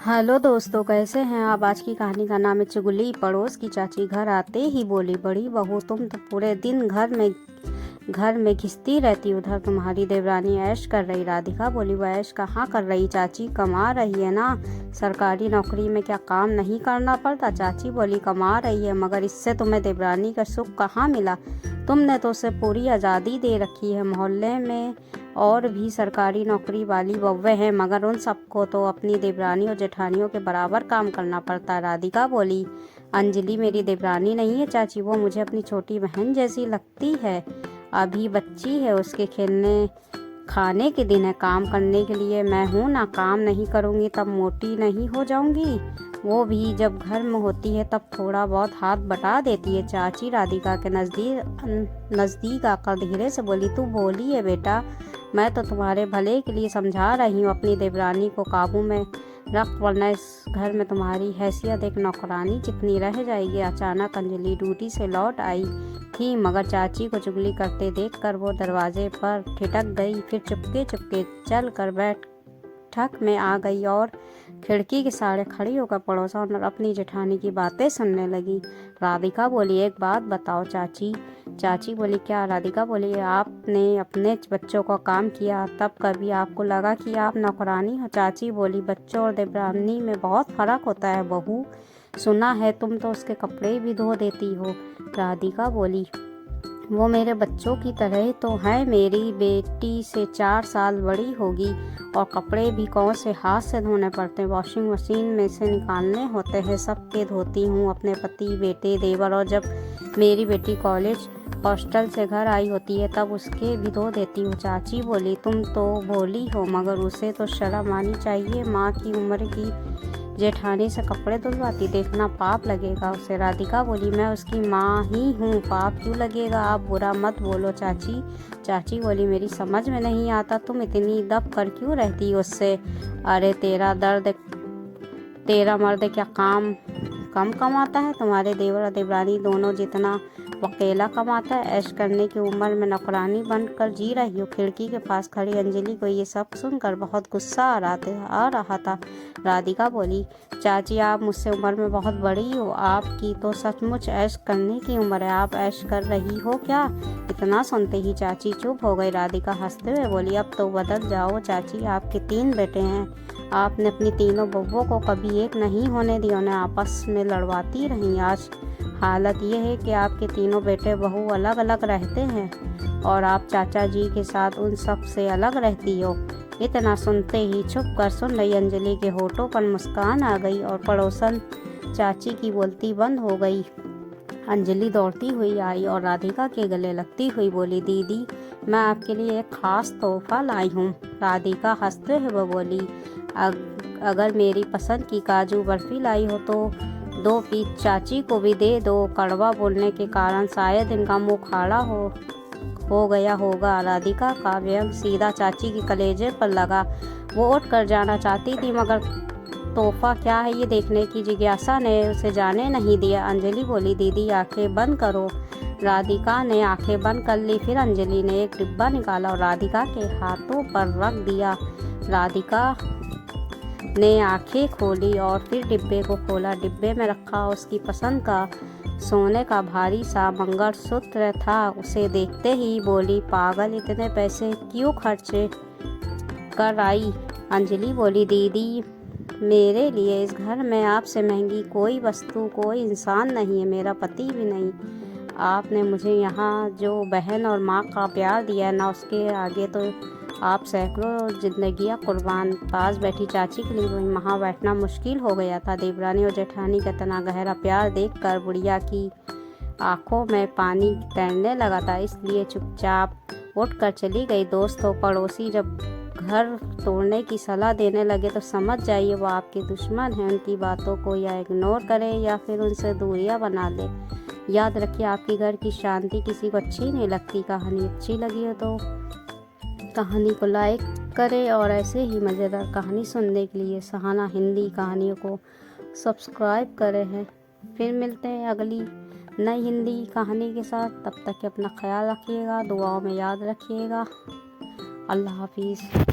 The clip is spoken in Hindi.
हेलो दोस्तों, कैसे हैं आप। आज की कहानी का नाम है चुगली। पड़ोस की चाची घर आते ही बोली, बड़ी बहू तुम तो पूरे दिन घर में घिसती रहती, उधर तुम्हारी देवरानी ऐश कर रही। राधिका बोली, वो ऐश कहाँ कर रही चाची, कमा रही है ना। सरकारी नौकरी में क्या काम नहीं करना पड़ता। चाची बोली, कमा रही है, मगर इससे तुम्हें देवरानी का सुख कहाँ मिला। तुमने तो उसे पूरी आज़ादी दे रखी है। मोहल्ले में और भी सरकारी नौकरी वाली बउवें हैं, मगर उन सबको तो अपनी देवरानी और जेठानियों के बराबर काम करना पड़ता है। राधिका बोली, अंजलि मेरी देवरानी नहीं है चाची, वो मुझे अपनी छोटी बहन जैसी लगती है। अभी बच्ची है, उसके खेलने खाने के दिन है, काम करने के लिए मैं हूँ ना। काम नहीं करूँगी तब मोटी नहीं हो जाऊँगी। वो भी जब घर में होती है तब थोड़ा बहुत हाथ बटा देती है। चाची राधिका के नज़दीक आकर धीरे से बोली, तू बोली है बेटा, मैं तो तुम्हारे भले के लिए समझा रही हूँ। अपनी देवरानी को काबू में रख, वरना इस घर में तुम्हारी हैसियत एक नौकरानी जितनी रह जाएगी। अचानक अंजलि ड्यूटी से लौट आई थी, मगर चाची को चुगली करते देखकर वो दरवाजे पर ठिठक गई। फिर चुपके चुपके चल कर बैठक में आ गई और खिड़की के सामने खड़ी होकर पड़ोसन और अपनी जेठानी की बातें सुनने लगी। राधिका बोली, एक बात बताओ चाची। चाची बोली, क्या। राधिका बोली, आपने अपने बच्चों को काम किया तब कभी आपको लगा कि आप नौकरानी हो। चाची बोली, बच्चों और देवरानी में बहुत फर्क होता है बहू, सुना है तुम तो उसके कपड़े भी धो देती हो। राधिका बोली, वो मेरे बच्चों की तरह तो है। मेरी बेटी से 4 साल बड़ी होगी और कपड़े भी कौन से हाथ से धोने पड़ते हैं, वॉशिंग मशीन में से निकालने होते हैं। सबके धोती हूँ, अपने पति, बेटे, देवर, और जब मेरी बेटी कॉलेज हॉस्टल से घर आई होती है तब उसके भी धो देती हूँ। चाची बोली, तुम तो भोली हो, मगर उसे तो शर्म आनी चाहिए। माँ की उम्र की जेठानी से कपड़े धुलवाती, देखना पाप लगेगा उसे। राधिका बोली, मैं उसकी माँ ही हूँ, पाप क्यों लगेगा। आप बुरा मत बोलो चाची। चाची बोली, मेरी समझ में नहीं आता तुम इतनी दब कर क्यों रहती हो उससे। अरे तेरा मर्द क्या काम कम कमाता है। तुम्हारे देवर और देवरानी दोनों जितना वो अकेला कमाता है। ऐश करने की उम्र में नौकरानी बनकर जी रही हो। खिड़की के पास खड़ी अंजलि को ये सब सुनकर बहुत गुस्सा आ रहा था। राधिका बोली, चाची आप मुझसे उम्र में बहुत बड़ी हो, आपकी तो सचमुच ऐश करने की उम्र है। आप ऐश कर रही हो क्या। इतना सुनते ही चाची चुप हो गई। राधिका हंसते हुए बोली, अब तो बदल जाओ चाची, आपके 3 बेटे हैं, आपने अपनी तीनों बहूओं को कभी एक नहीं होने दिया, उन्हें आपस में लड़वाती रही। आज हालत ये है कि आपके तीनों बेटे बहू अलग अलग रहते हैं और आप चाचा जी के साथ उन सब से अलग रहती हो। इतना सुनते ही छुप कर सुन रही अंजलि के होठों पर मुस्कान आ गई और पड़ोसन चाची की बोलती बंद हो गई। अंजलि दौड़ती हुई आई और राधिका के गले लगती हुई बोली, दीदी मैं आपके लिए एक खास तोहफा लाई हूँ। राधिका हंसते हुए बोली, अगर मेरी पसंद की काजू बर्फी लाई हो तो 2 पीस चाची को भी दे दो। कड़वा बोलने के कारण शायद इनका मुंह खाड़ा हो गया होगा। राधिका का व्यंग सीधा चाची की कलेजे पर लगा। वो उठ कर जाना चाहती थी, मगर तोहफा क्या है ये देखने की जिज्ञासा ने उसे जाने नहीं दिया। अंजलि बोली, दीदी आंखें बंद करो। राधिका ने आंखें बंद कर ली। फिर अंजलि ने एक डिब्बा निकाला और राधिका के हाथों पर रख दिया। राधिका ने आंखें खोली और फिर डिब्बे को खोला। डिब्बे में रखा उसकी पसंद का सोने का भारी सा मंगलसूत्र था। उसे देखते ही बोली, पागल, इतने पैसे क्यों खर्चे कर आई। अंजलि बोली, दीदी मेरे लिए इस घर में आपसे महंगी कोई वस्तु, कोई इंसान नहीं है, मेरा पति भी नहीं। आपने मुझे यहाँ जो बहन और माँ का प्यार दिया है ना, उसके आगे तो आप सैकड़ों जिंदगियाँ कुर्बान। पास बैठी चाची के लिए वहाँ बैठना मुश्किल हो गया था। देवरानी और जेठानी का इतना गहरा प्यार देखकर बुढ़िया की आंखों में पानी तैरने लगा था, इसलिए चुपचाप उठकर चली गई। दोस्तों, पड़ोसी जब घर तोड़ने की सलाह देने लगे तो समझ जाइए वो आपके दुश्मन हैं। उनकी बातों को या इग्नोर करें या फिर उनसे दूरियां बना लें। याद रखिए, आपके घर की शांति किसी को अच्छी नहीं लगती। कहानी अच्छी लगी हो तो कहानी को लाइक करें और ऐसे ही मज़ेदार कहानी सुनने के लिए सहाना हिंदी कहानियों को सब्सक्राइब करें हैं। फिर मिलते हैं अगली नई हिंदी कहानी के साथ। तब तक अपना ख्याल रखिएगा, दुआओं में याद रखिएगा। अल्लाह हाफिज़।